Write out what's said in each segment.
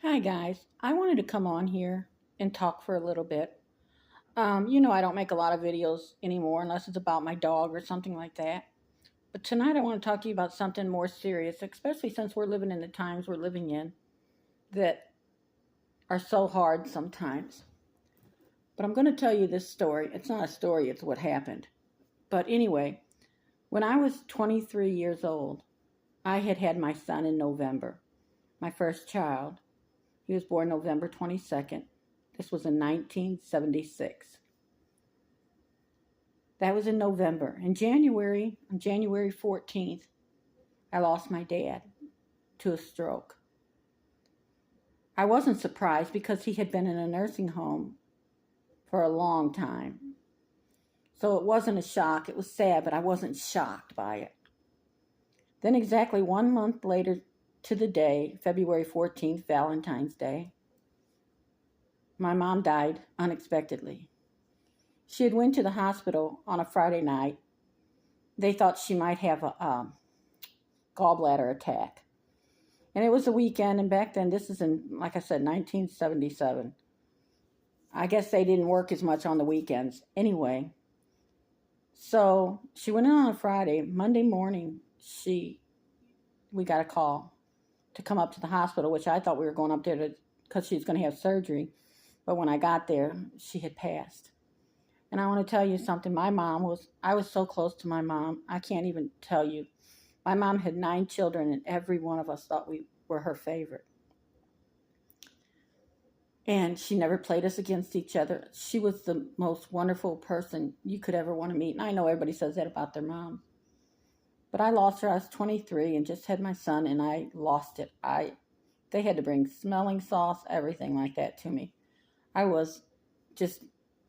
Hi, guys. I wanted to come on here and talk for a little bit. I don't make a lot of videos anymore unless it's about my dog or something like that. But tonight I want to talk to you about something more serious, especially since we're living in the times we're living in that are so hard sometimes. But I'm going to tell you this story. It's not a story, it's what happened. But anyway, when I was 23 years old, I had had my son in November, my first child. He was born November 22nd. This was in 1976. That was in November. In January, on January 14th, I lost my dad to a stroke. I wasn't surprised because he had been in a nursing home for a long time. So it wasn't a shock. It was sad, but I wasn't shocked by it. Then, exactly 1 month later to the day, February 14th, Valentine's Day, my mom died unexpectedly. She had went to the hospital on a Friday night. They thought she might have a gallbladder attack. And it was a weekend, and back then, this is in, like I said, 1977. I guess they didn't work as much on the weekends. Anyway, so she went in on a Friday. Monday morning, we got a call to come up to the hospital, which I thought we were going up there because she was going to have surgery. But when I got there, she had passed. And I want to tell you something. I was so close to my mom. I can't even tell you. My mom had 9 children, and every one of us thought we were her favorite. And she never played us against each other. She was the most wonderful person you could ever want to meet. And I know everybody says that about their mom. But I lost her. I was 23 and just had my son, and I lost it. They had to bring smelling salts, everything like that to me. I was just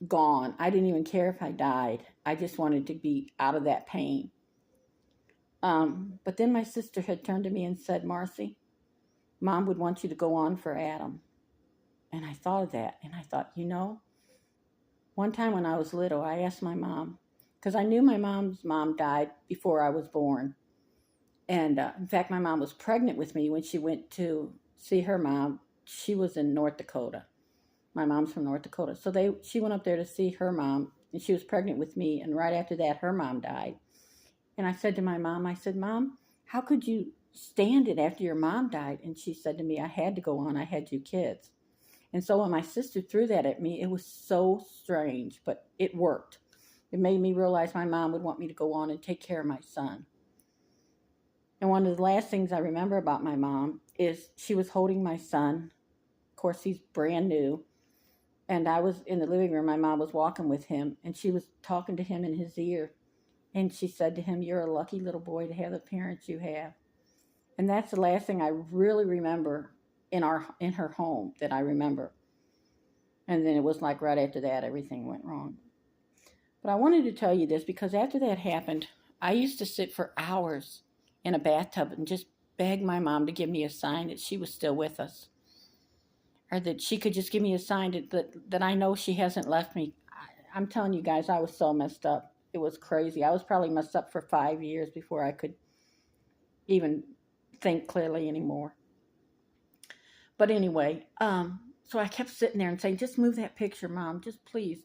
gone. I didn't even care if I died. I just wanted to be out of that pain. But then my sister had turned to me and said, Marcy, Mom would want you to go on for Adam. And I thought of that. And I thought, one time when I was little, I asked my mom, because I knew my mom's mom died before I was born. And in fact, my mom was pregnant with me when she went to see her mom. She was in North Dakota. My mom's from North Dakota. So she went up there to see her mom, and she was pregnant with me. And right after that, her mom died. And I said to my mom, I said, Mom, how could you stand it after your mom died? And she said to me, I had to go on. I had 2 kids. And so when my sister threw that at me, it was so strange, but it worked. It made me realize my mom would want me to go on and take care of my son. And one of the last things I remember about my mom is she was holding my son. Of course, he's brand new. And I was in the living room. My mom was walking with him, and she was talking to him in his ear. And she said to him, you're a lucky little boy to have the parents you have. And that's the last thing I really remember in her home that I remember. And then it was like right after that, everything went wrong. But I wanted to tell you this because after that happened, I used to sit for hours in a bathtub and just beg my mom to give me a sign that she was still with us, or that she could just give me a sign that I know she hasn't left me. I'm telling you guys, I was so messed up. It was crazy. I was probably messed up for 5 years before I could even think clearly anymore. But anyway, so I kept sitting there and saying, just move that picture, Mom. Just please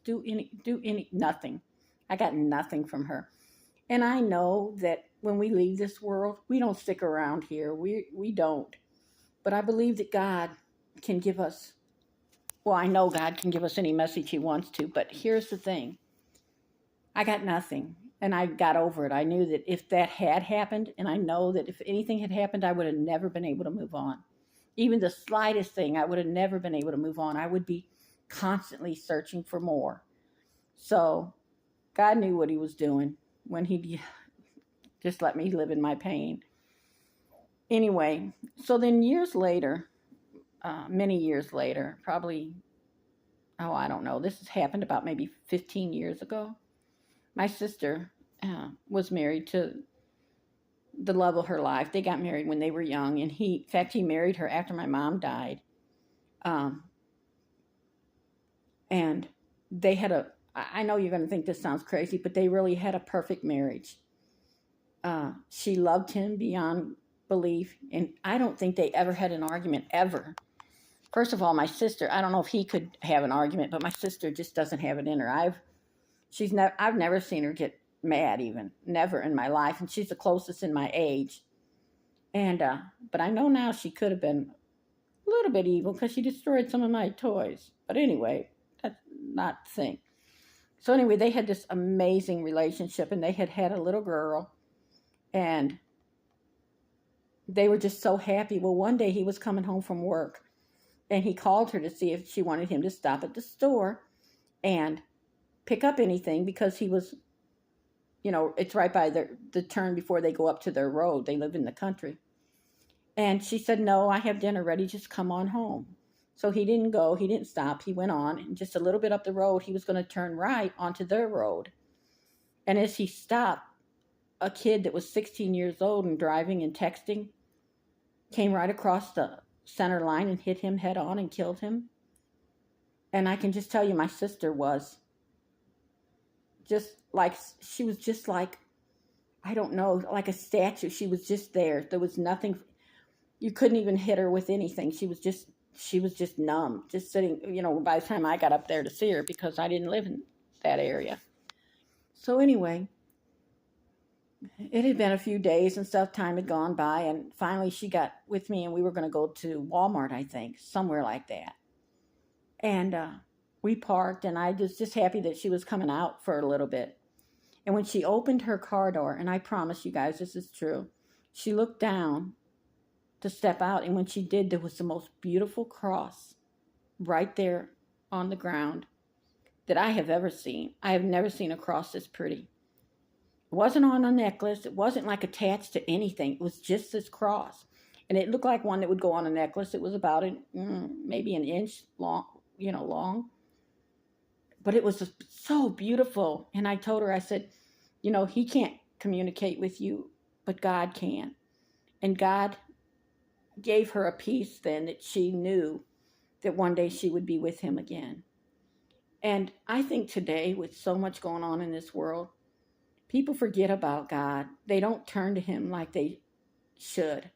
nothing. I got nothing from her. And I know that when we leave this world, we don't stick around here. We don't. But I believe that God can give us, well, I know God can give us any message he wants to, but here's the thing. I got nothing, and I got over it. I knew that if that had happened, and I know that if anything had happened, I would have never been able to move on. Even the slightest thing, I would have never been able to move on. I would be constantly searching for more. So God knew what he was doing when he just let me live in my pain. Anyway, so then years later, many years later, probably, I don't know, this has happened about maybe 15 years ago. My sister was married to the love of her life. They got married when they were young, and in fact, he married her after my mom died. Um, and they had I know you're going to think this sounds crazy, but they really had a perfect marriage. She loved him beyond belief, and I don't think they ever had an argument, ever. First of all, my sister, I don't know if he could have an argument, but my sister just doesn't have it in her. I've never seen her get mad, even never in my life, and she's the closest in my age. And but I know now she could have been a little bit evil because she destroyed some of my toys. But anyway, that's not the thing. So anyway, they had this amazing relationship, and they had a little girl, and they were just so happy. Well, one day he was coming home from work, and he called her to see if she wanted him to stop at the store and pick up anything because he was, it's right by the turn before they go up to their road. They live in the country. And she said, no, I have dinner ready. Just come on home. So he didn't go. He didn't stop. He went on. And just a little bit up the road, he was going to turn right onto their road. And as he stopped, a kid that was 16 years old and driving and texting came right across the center line and hit him head on and killed him. And I can just tell you, my sister was just like, she was just like, I don't know, like a statue. She was just there. There was nothing. You couldn't even hit her with anything. She was just numb, just sitting, by the time I got up there to see her, because I didn't live in that area. So anyway, it had been a few days and stuff, time had gone by, and finally she got with me, and we were going to go to Walmart, I think, somewhere like that. And we parked, and I was just happy that she was coming out for a little bit. And when she opened her car door, and I promise you guys this is true, she looked down to step out, and when she did, there was the most beautiful cross right there on the ground that I have ever seen. I have never seen a cross this pretty. It wasn't on a necklace. It wasn't like attached to anything. It was just this cross. And it looked like one that would go on a necklace. It was about maybe an inch long, long. But it was so beautiful. And I told her, I said, he can't communicate with you, but God can. And God gave her a peace then that she knew that one day she would be with him again. And I think today, with so much going on in this world, people forget about God. They don't turn to him like they should.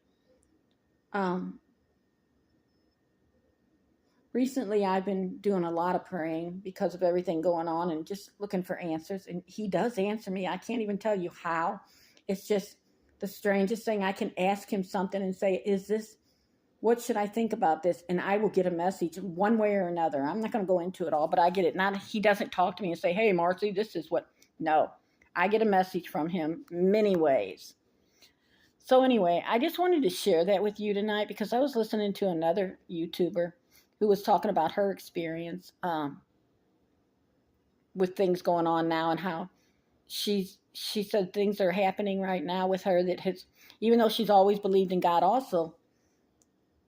Recently, I've been doing a lot of praying because of everything going on and just looking for answers. And he does answer me. I can't even tell you how. It's just the strangest thing. I can ask him something and say, what should I think about this? And I will get a message one way or another. I'm not going to go into it all, but I get it. He doesn't talk to me and say, hey, Marcy, this is what. No, I get a message from him many ways. So anyway, I just wanted to share that with you tonight because I was listening to another YouTuber who was talking about her experience with things going on now, and how she said things are happening right now with her that has, even though she's always believed in God also,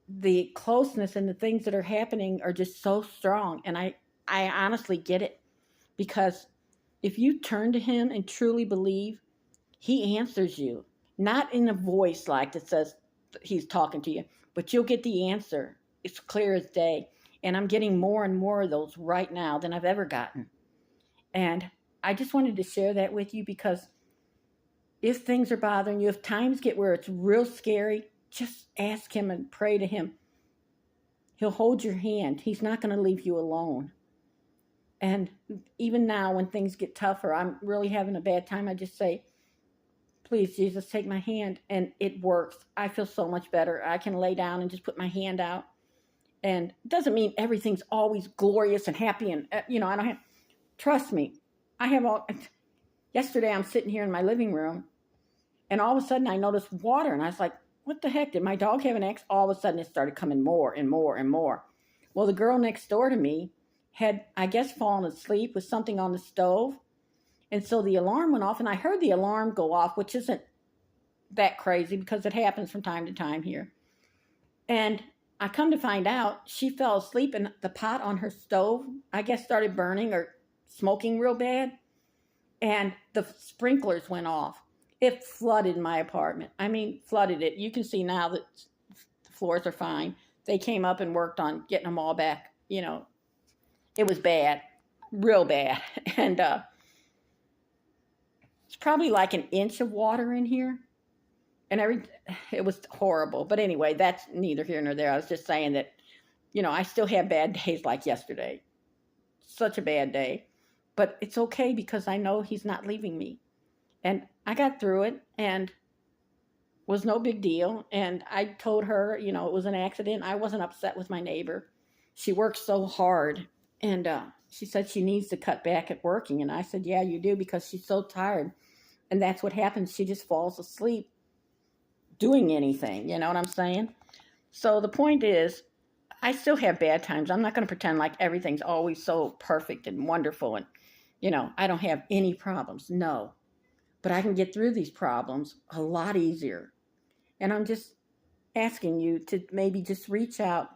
the closeness and the things that are happening are just so strong. And I honestly get it, because if you turn to him and truly believe, he answers you, not in a voice like that says he's talking to you, but you'll get the answer. It's clear as day. And I'm getting more and more of those right now than I've ever gotten. And I just wanted to share that with you, because if things are bothering you, if times get where it's real scary, just ask him and pray to him. He'll hold your hand. He's not going to leave you alone. And even now when things get tougher, I'm really having a bad time, I just say, please, Jesus, take my hand. And it works. I feel so much better. I can lay down and just put my hand out. And it doesn't mean everything's always glorious and happy. And, I don't have, trust me, yesterday I'm sitting here in my living room, and all of a sudden I noticed water, and I was like, what the heck? Did my dog have an ex? All of a sudden it started coming more and more and more. Well, the girl next door to me had, I guess, fallen asleep with something on the stove. And so the alarm went off, and I heard the alarm go off, which isn't that crazy because it happens from time to time here. And I come to find out she fell asleep, and the pot on her stove, I guess, started burning or smoking real bad. And the sprinklers went off. It flooded my apartment. I mean, flooded it. You can see now that the floors are fine. They came up and worked on getting them all back. It was bad, real bad. And it's probably like an inch of water in here. And it was horrible. But anyway, that's neither here nor there. I was just saying that, I still have bad days like yesterday. Such a bad day. But it's okay because I know he's not leaving me. And I got through it and was no big deal. And I told her, it was an accident. I wasn't upset with my neighbor. She works so hard. And she said she needs to cut back at working. And I said, yeah, you do, because she's so tired. And that's what happens. She just falls asleep doing anything. You know what I'm saying? So the point is, I still have bad times. I'm not going to pretend like everything's always so perfect and wonderful and, I don't have any problems. No. But I can get through these problems a lot easier. And I'm just asking you to maybe just reach out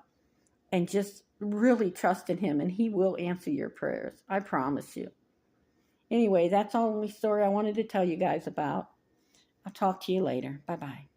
and just really trust in him, and he will answer your prayers. I promise you. Anyway, that's all the story I wanted to tell you guys about. I'll talk to you later. Bye-bye.